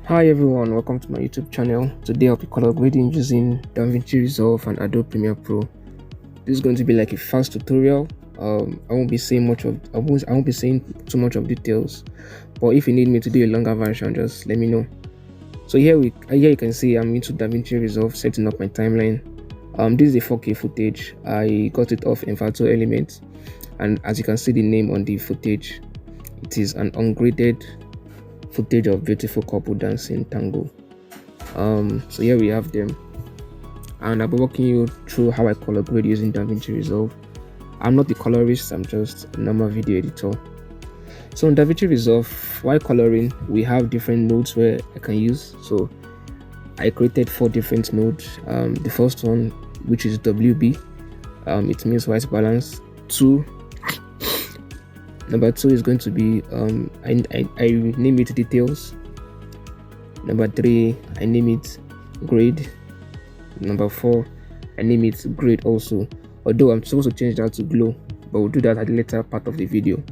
Hi everyone, welcome to my YouTube channel. Today I'll be color grading using DaVinci Resolve and Adobe Premiere Pro. This is going to be like a fast tutorial. I won't be saying too much of details, but if you need me to do a longer version, just let me know. So here you can see I'm into DaVinci Resolve, setting up my timeline. This is a 4K footage. I got it off Envato Elements, and as you can see the name on the footage, it is an ungraded footage of beautiful couple dancing tango. So here we have them, and I'll be walking you through how I color grade using DaVinci Resolve. I'm not the colorist, I'm just a normal video editor. So in DaVinci Resolve, while coloring, we have different nodes where I can use. So I created 4 different nodes. The first one, which is WB, it means white balance. Number 2 is going to be I name it details. Number 3, I name it grade. Number 4, I name it grade also, although I'm supposed to change that to glow, but we'll do that at the later part of the video.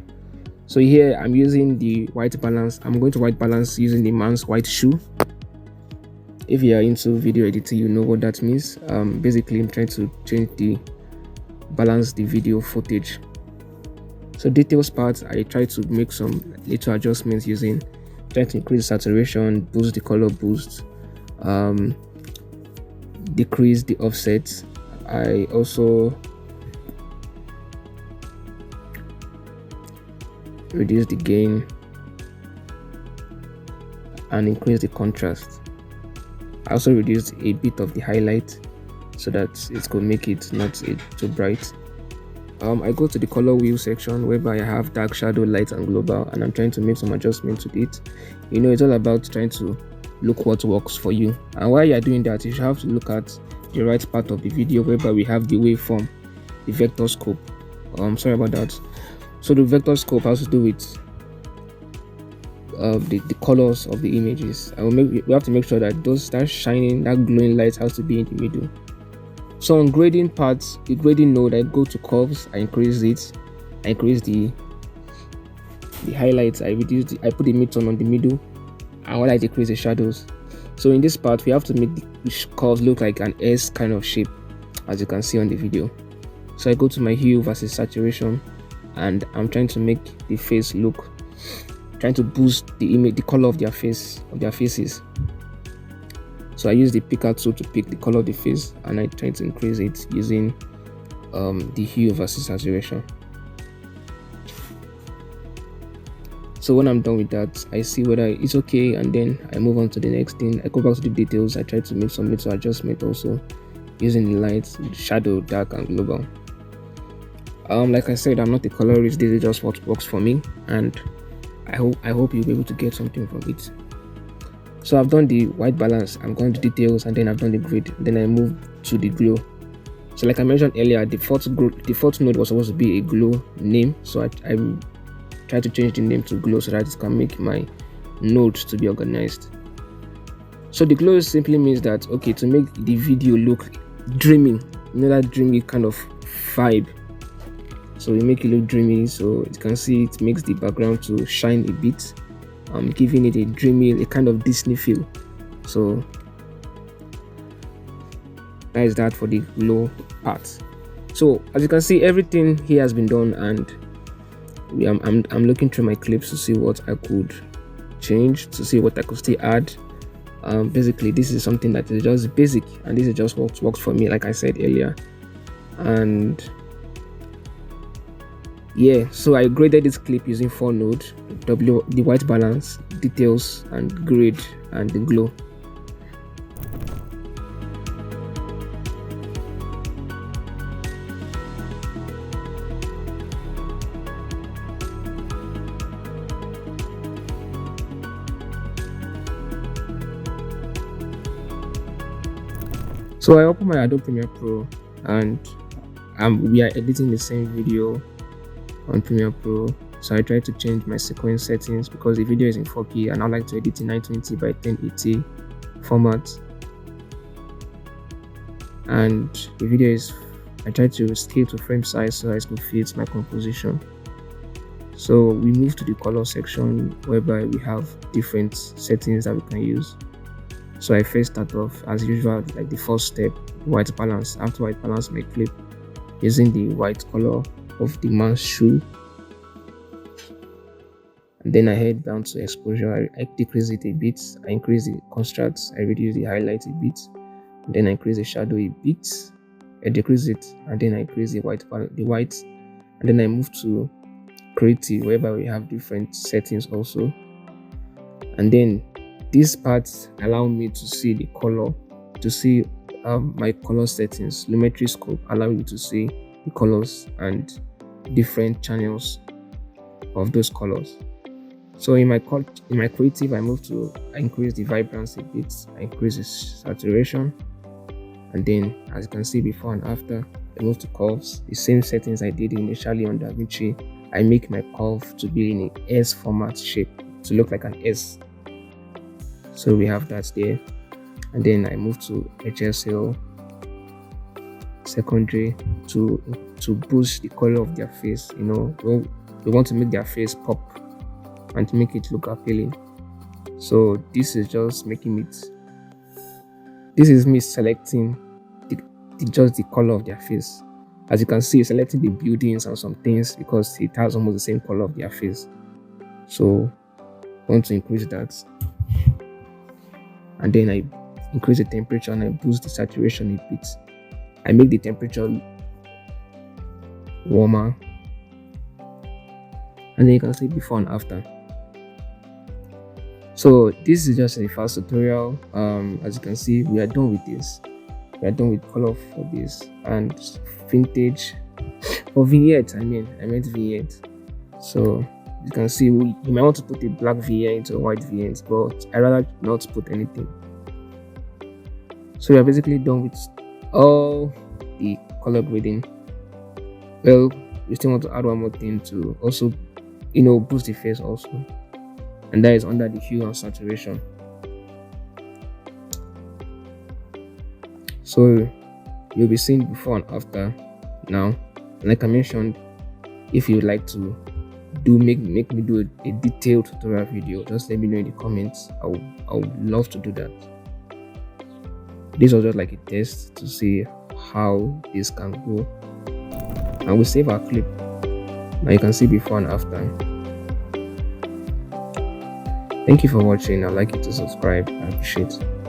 So here I'm using the white balance. I'm going to white balance using the man's white shoe. If you are into video editing, you know what that means. Basically I'm trying to balance the video footage. So details part, I try to make some little adjustments trying to increase saturation, boost the color boost, decrease the offset. I also reduce the gain and increase the contrast. I also reduced a bit of the highlight so that it could make it not too bright. I go to the color wheel section whereby I have dark, shadow, light and global, and I'm trying to make some adjustments to it. It's all about trying to look what works for you, and while you're doing that, you should have to look at the right part of the video whereby we have the waveform, the vector scope. Sorry about that. So the vector scope has to do with the colors of the images. We have to make sure that that shining, that glowing light has to be in the middle. So on grading parts, the grading node, I go to curves, I increase it, I increase the highlights, I put the midtone on the middle, and while I decrease the shadows. So in this part, we have to make the curves look like an S kind of shape, as you can see on the video. So I go to my hue versus saturation, and I'm trying to make the face trying to boost the color of their faces. So I use the picker tool to pick the color of the face, and I try to increase it using the hue versus saturation. So when I'm done with that, I see whether it's okay, and then I move on to the next thing. I go back to the details. I try to make some little adjustment also using the lights, shadow, dark and global. Like I said, I'm not a colorist. This is just what works for me, and I hope you'll be able to get something from it. So I've done the white balance, I'm going to details, and then I've done the grid. Then I move to the glow. So like I mentioned earlier, the fourth node was supposed to be a glow name. So I try to change the name to glow so that it can make my nodes to be organized. So the glow simply means that, okay, to make the video look dreamy, that dreamy kind of vibe. So we make it look dreamy, so you can see it makes the background to shine a bit, giving it a kind of Disney feel. So that is that for the glow part. So as you can see, everything here has been done, and I'm looking through my clips to see what I could change, to see what I could still add. Basically this is something that is just basic, and this is just what works for me, like I said earlier. And yeah, so I graded this clip using 4 nodes: the white balance, details and grade, and the glow. So I open my Adobe Premiere Pro, and we are editing the same video on Premiere Pro. So I try to change my sequence settings because the video is in 4K and I like to edit in 920 by 1080 format. And the video I try to scale to frame size so as to fit my composition. So we move to the color section, whereby we have different settings that we can use. So I first start off as usual, like the first step, white balance. After white balance, my flip using the white color of the man's shoe, and then I head down to exposure. I decrease it a bit, I increase the contrast, I reduce the highlight a bit, and then I increase the shadow a bit, I decrease it, and then I increase the white, and then I move to creative, whereby we have different settings also. And then this part allow me to see the color, to see my color settings. Lumetri scope allow you to see the colors and different channels of those colors. So in my creative, I increase the vibrance a bit, I increase the saturation, and then as you can see before and after, I move to curves. The same settings I did initially on DaVinci, I make my curve to be in a S format shape, to look like an S. So we have that there, and then I move to HSL secondary to boost the color of their face. We want to make their face pop and to make it look appealing. So this is just making it. This is me selecting just the color of their face. As you can see, selecting the buildings and some things because it has almost the same color of their face. So I want to increase that, and then I increase the temperature and I boost the saturation a bit. I make the temperature warmer, and then you can see before and after. So this is just a fast tutorial. As you can see, we are done with this. We are done with color for this and vintage or vignette. I meant vignette. So you can see, you might want to put a black vignette into a white vignette, but I rather not put anything. So we are basically done with all the color grading. Well, we still want to add one more thing to also, boost the face also, and that is under the hue and saturation. So you'll be seeing before and after now. Like I mentioned, if you'd like to make me do a detailed tutorial video, just let me know in the comments. I would love to do that. This was just like a test to see how this can go, and we save our clip. Now you can see before and after. Thank you for watching. I'd like you to subscribe. I appreciate it.